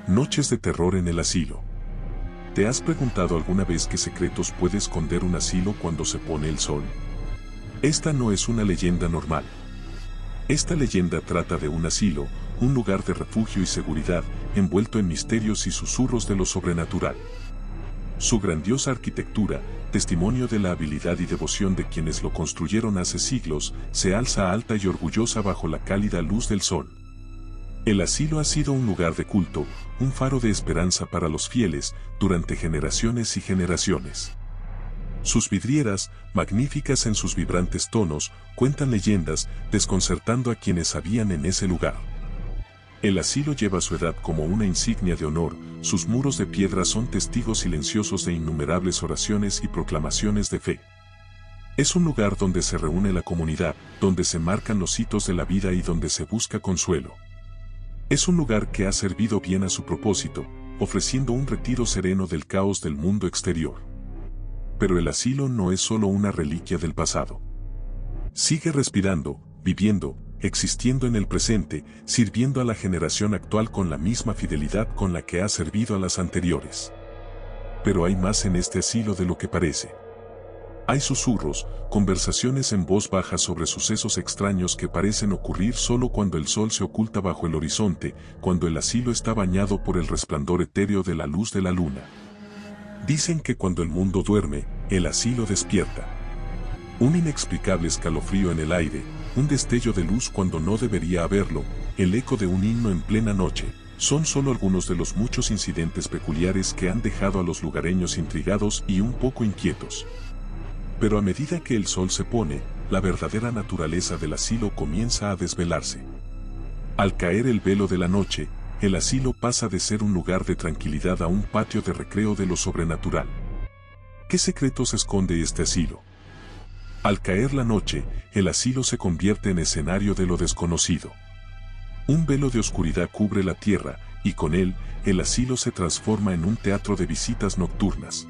Noches de terror en el asilo. ¿Te has preguntado alguna vez qué secretos puede esconder un asilo cuando se pone el sol? Esta no es una leyenda normal. Esta leyenda trata de un asilo, un lugar de refugio y seguridad, envuelto en misterios y susurros de lo sobrenatural. Su grandiosa arquitectura, testimonio de la habilidad y devoción de quienes lo construyeron hace siglos, se alza alta y orgullosa bajo la cálida luz del sol. El asilo ha sido un lugar de culto, un faro de esperanza para los fieles, durante generaciones y generaciones. Sus vidrieras, magníficas en sus vibrantes tonos, cuentan leyendas, desconcertando a quienes habían en ese lugar. El asilo lleva su edad como una insignia de honor, sus muros de piedra son testigos silenciosos de innumerables oraciones y proclamaciones de fe. Es un lugar donde se reúne la comunidad, donde se marcan los hitos de la vida y donde se busca consuelo. Es un lugar que ha servido bien a su propósito, ofreciendo un retiro sereno del caos del mundo exterior. Pero el asilo no es solo una reliquia del pasado. Sigue respirando, viviendo, existiendo en el presente, sirviendo a la generación actual con la misma fidelidad con la que ha servido a las anteriores. Pero hay más en este asilo de lo que parece. Hay susurros, conversaciones en voz baja sobre sucesos extraños que parecen ocurrir solo cuando el sol se oculta bajo el horizonte, cuando el asilo está bañado por el resplandor etéreo de la luz de la luna. Dicen que cuando el mundo duerme, el asilo despierta. Un inexplicable escalofrío en el aire, un destello de luz cuando no debería haberlo, el eco de un himno en plena noche, son solo algunos de los muchos incidentes peculiares que han dejado a los lugareños intrigados y un poco inquietos. Pero a medida que el sol se pone, la verdadera naturaleza del asilo comienza a desvelarse. Al caer el velo de la noche, el asilo pasa de ser un lugar de tranquilidad a un patio de recreo de lo sobrenatural. ¿Qué secretos esconde este asilo? Al caer la noche, el asilo se convierte en escenario de lo desconocido. Un velo de oscuridad cubre la tierra, y con él, el asilo se transforma en un teatro de visitas nocturnas.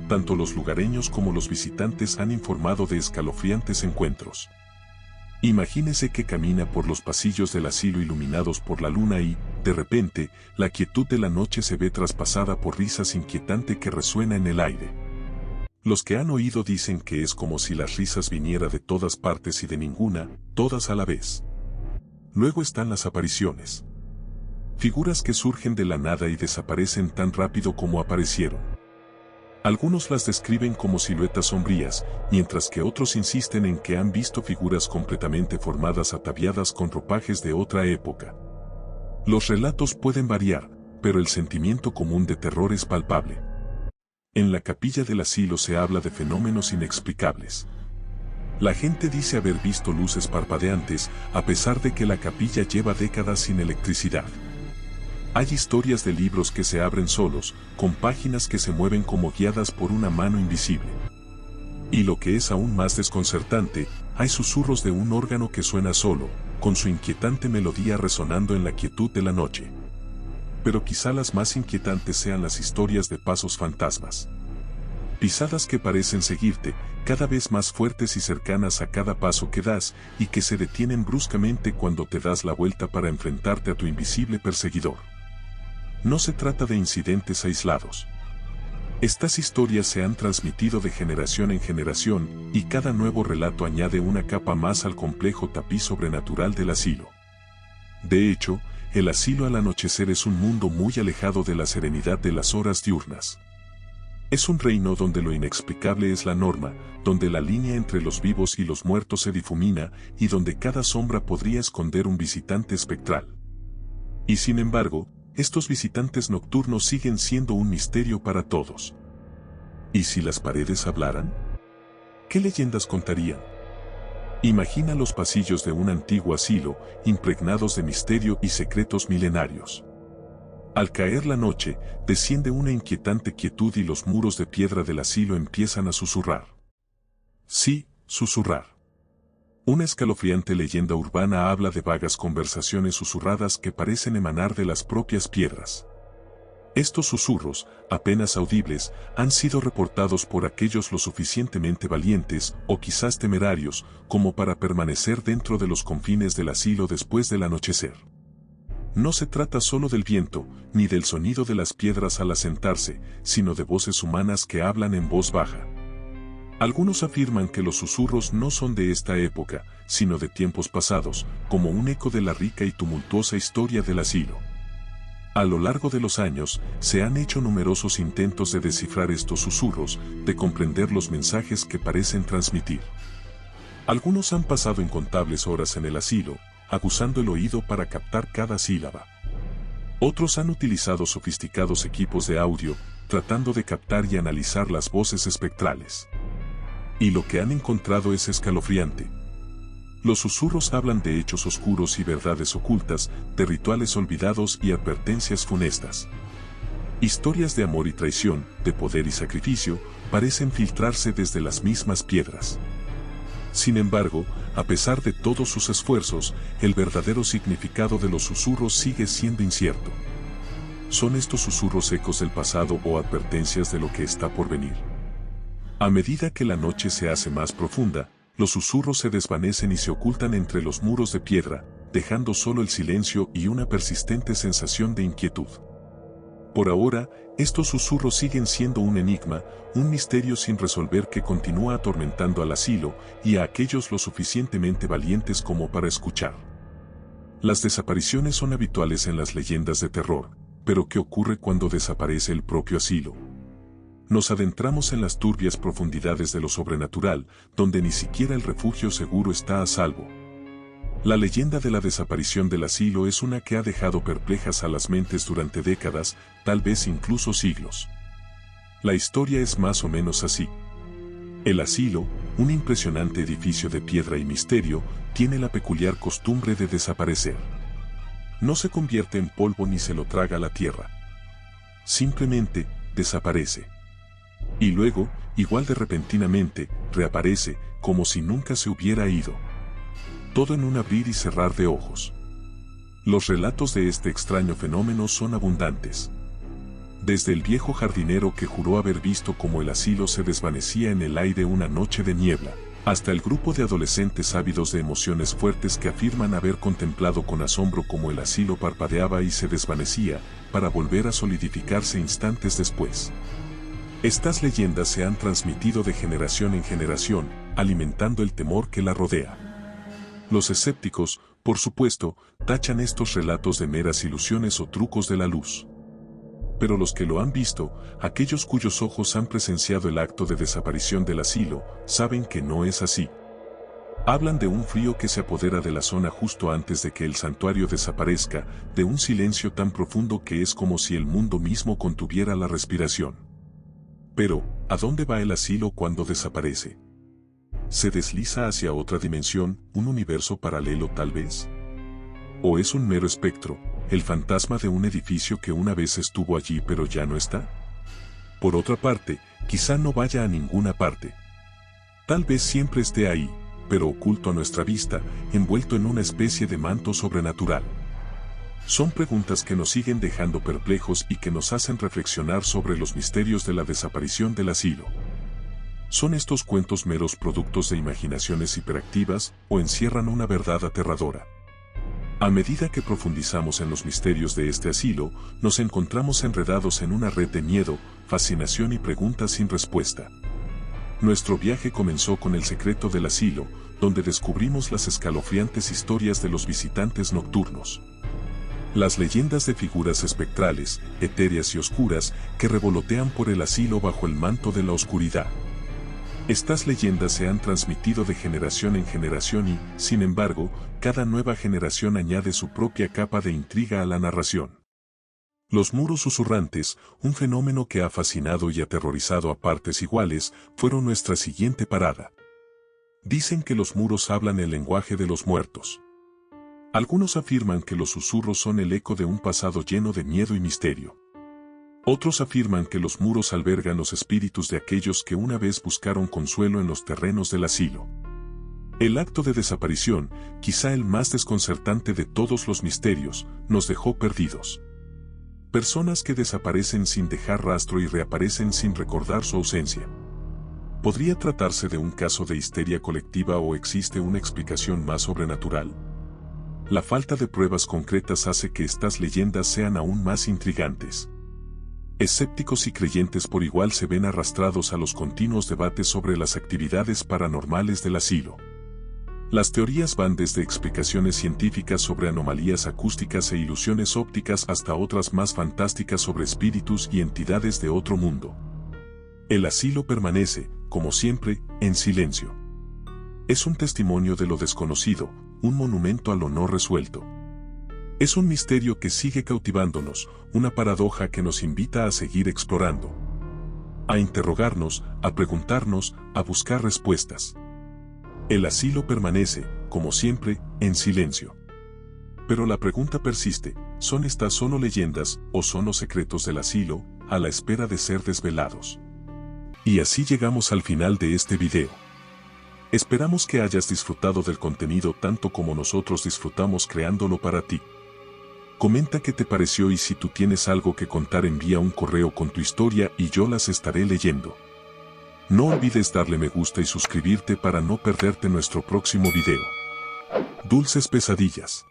Tanto los lugareños como los visitantes han informado de escalofriantes encuentros. Imagínese que camina por los pasillos del asilo iluminados por la luna y, de repente, la quietud de la noche se ve traspasada por risas inquietantes que resuena en el aire. Los que han oído dicen que es como si las risas vinieran de todas partes y de ninguna, todas a la vez. Luego están las apariciones. Figuras que surgen de la nada y desaparecen tan rápido como aparecieron. Algunos las describen como siluetas sombrías, mientras que otros insisten en que han visto figuras completamente formadas ataviadas con ropajes de otra época. Los relatos pueden variar, pero el sentimiento común de terror es palpable. En la capilla del asilo se habla de fenómenos inexplicables. La gente dice haber visto luces parpadeantes, a pesar de que la capilla lleva décadas sin electricidad. Hay historias de libros que se abren solos, con páginas que se mueven como guiadas por una mano invisible. Y lo que es aún más desconcertante, hay susurros de un órgano que suena solo, con su inquietante melodía resonando en la quietud de la noche. Pero quizá las más inquietantes sean las historias de pasos fantasmas. Pisadas que parecen seguirte, cada vez más fuertes y cercanas a cada paso que das, y que se detienen bruscamente cuando te das la vuelta para enfrentarte a tu invisible perseguidor. No se trata de incidentes aislados. Estas historias se han transmitido de generación en generación, y cada nuevo relato añade una capa más al complejo tapiz sobrenatural del asilo. De hecho, el asilo al anochecer es un mundo muy alejado de la serenidad de las horas diurnas. Es un reino donde lo inexplicable es la norma, donde la línea entre los vivos y los muertos se difumina, y donde cada sombra podría esconder un visitante espectral. Y sin embargo, estos visitantes nocturnos siguen siendo un misterio para todos. ¿Y si las paredes hablaran? ¿Qué leyendas contarían? Imagina los pasillos de un antiguo asilo, impregnados de misterio y secretos milenarios. Al caer la noche, desciende una inquietante quietud y los muros de piedra del asilo empiezan a susurrar. Sí, susurrar. Una escalofriante leyenda urbana habla de vagas conversaciones susurradas que parecen emanar de las propias piedras. Estos susurros, apenas audibles, han sido reportados por aquellos lo suficientemente valientes, o quizás temerarios, como para permanecer dentro de los confines del asilo después del anochecer. No se trata solo del viento, ni del sonido de las piedras al asentarse, sino de voces humanas que hablan en voz baja. Algunos afirman que los susurros no son de esta época, sino de tiempos pasados, como un eco de la rica y tumultuosa historia del asilo. A lo largo de los años, se han hecho numerosos intentos de descifrar estos susurros, de comprender los mensajes que parecen transmitir. Algunos han pasado incontables horas en el asilo, aguzando el oído para captar cada sílaba. Otros han utilizado sofisticados equipos de audio, tratando de captar y analizar las voces espectrales. Y lo que han encontrado es escalofriante. Los susurros hablan de hechos oscuros y verdades ocultas, de rituales olvidados y advertencias funestas. Historias de amor y traición, de poder y sacrificio, parecen filtrarse desde las mismas piedras. Sin embargo, a pesar de todos sus esfuerzos, el verdadero significado de los susurros sigue siendo incierto. ¿Son estos susurros ecos del pasado o advertencias de lo que está por venir? A medida que la noche se hace más profunda, los susurros se desvanecen y se ocultan entre los muros de piedra, dejando solo el silencio y una persistente sensación de inquietud. Por ahora, estos susurros siguen siendo un enigma, un misterio sin resolver que continúa atormentando al asilo y a aquellos lo suficientemente valientes como para escuchar. Las desapariciones son habituales en las leyendas de terror, pero ¿qué ocurre cuando desaparece el propio asilo? Nos adentramos en las turbias profundidades de lo sobrenatural, donde ni siquiera el refugio seguro está a salvo. La leyenda de la desaparición del asilo es una que ha dejado perplejas a las mentes durante décadas, tal vez incluso siglos. La historia es más o menos así. El asilo, un impresionante edificio de piedra y misterio, tiene la peculiar costumbre de desaparecer. No se convierte en polvo ni se lo traga la tierra. Simplemente, desaparece. Y luego, igual de repentinamente, reaparece, como si nunca se hubiera ido. Todo en un abrir y cerrar de ojos. Los relatos de este extraño fenómeno son abundantes. Desde el viejo jardinero que juró haber visto cómo el asilo se desvanecía en el aire una noche de niebla, hasta el grupo de adolescentes ávidos de emociones fuertes que afirman haber contemplado con asombro cómo el asilo parpadeaba y se desvanecía, para volver a solidificarse instantes después. Estas leyendas se han transmitido de generación en generación, alimentando el temor que la rodea. Los escépticos, por supuesto, tachan estos relatos de meras ilusiones o trucos de la luz. Pero los que lo han visto, aquellos cuyos ojos han presenciado el acto de desaparición del asilo, saben que no es así. Hablan de un frío que se apodera de la zona justo antes de que el santuario desaparezca, de un silencio tan profundo que es como si el mundo mismo contuviera la respiración. Pero, ¿a dónde va el asilo cuando desaparece? ¿Se desliza hacia otra dimensión, un universo paralelo tal vez? ¿O es un mero espectro, el fantasma de un edificio que una vez estuvo allí pero ya no está? Por otra parte, quizá no vaya a ninguna parte. Tal vez siempre esté ahí, pero oculto a nuestra vista, envuelto en una especie de manto sobrenatural. Son preguntas que nos siguen dejando perplejos y que nos hacen reflexionar sobre los misterios de la desaparición del asilo. ¿Son estos cuentos meros productos de imaginaciones hiperactivas o encierran una verdad aterradora? A medida que profundizamos en los misterios de este asilo, nos encontramos enredados en una red de miedo, fascinación y preguntas sin respuesta. Nuestro viaje comenzó con el secreto del asilo, donde descubrimos las escalofriantes historias de los visitantes nocturnos. Las leyendas de figuras espectrales, etéreas y oscuras, que revolotean por el asilo bajo el manto de la oscuridad. Estas leyendas se han transmitido de generación en generación y, sin embargo, cada nueva generación añade su propia capa de intriga a la narración. Los muros susurrantes, un fenómeno que ha fascinado y aterrorizado a partes iguales, fueron nuestra siguiente parada. Dicen que los muros hablan el lenguaje de los muertos. Algunos afirman que los susurros son el eco de un pasado lleno de miedo y misterio. Otros afirman que los muros albergan los espíritus de aquellos que una vez buscaron consuelo en los terrenos del asilo. El acto de desaparición, quizá el más desconcertante de todos los misterios, nos dejó perdidos. Personas que desaparecen sin dejar rastro y reaparecen sin recordar su ausencia. ¿Podría tratarse de un caso de histeria colectiva o existe una explicación más sobrenatural? La falta de pruebas concretas hace que estas leyendas sean aún más intrigantes. Escépticos y creyentes por igual se ven arrastrados a los continuos debates sobre las actividades paranormales del asilo. Las teorías van desde explicaciones científicas sobre anomalías acústicas e ilusiones ópticas hasta otras más fantásticas sobre espíritus y entidades de otro mundo. El asilo permanece, como siempre, en silencio. Es un testimonio de lo desconocido, un monumento a lo no resuelto. Es un misterio que sigue cautivándonos, una paradoja que nos invita a seguir explorando. A interrogarnos, a preguntarnos, a buscar respuestas. El asilo permanece, como siempre, en silencio. Pero la pregunta persiste, ¿son estas solo leyendas o son los secretos del asilo, a la espera de ser desvelados? Y así llegamos al final de este video. Esperamos que hayas disfrutado del contenido tanto como nosotros disfrutamos creándolo para ti. Comenta qué te pareció y si tú tienes algo que contar envía un correo con tu historia y yo las estaré leyendo. No olvides darle me gusta y suscribirte para no perderte nuestro próximo video. Dulces pesadillas.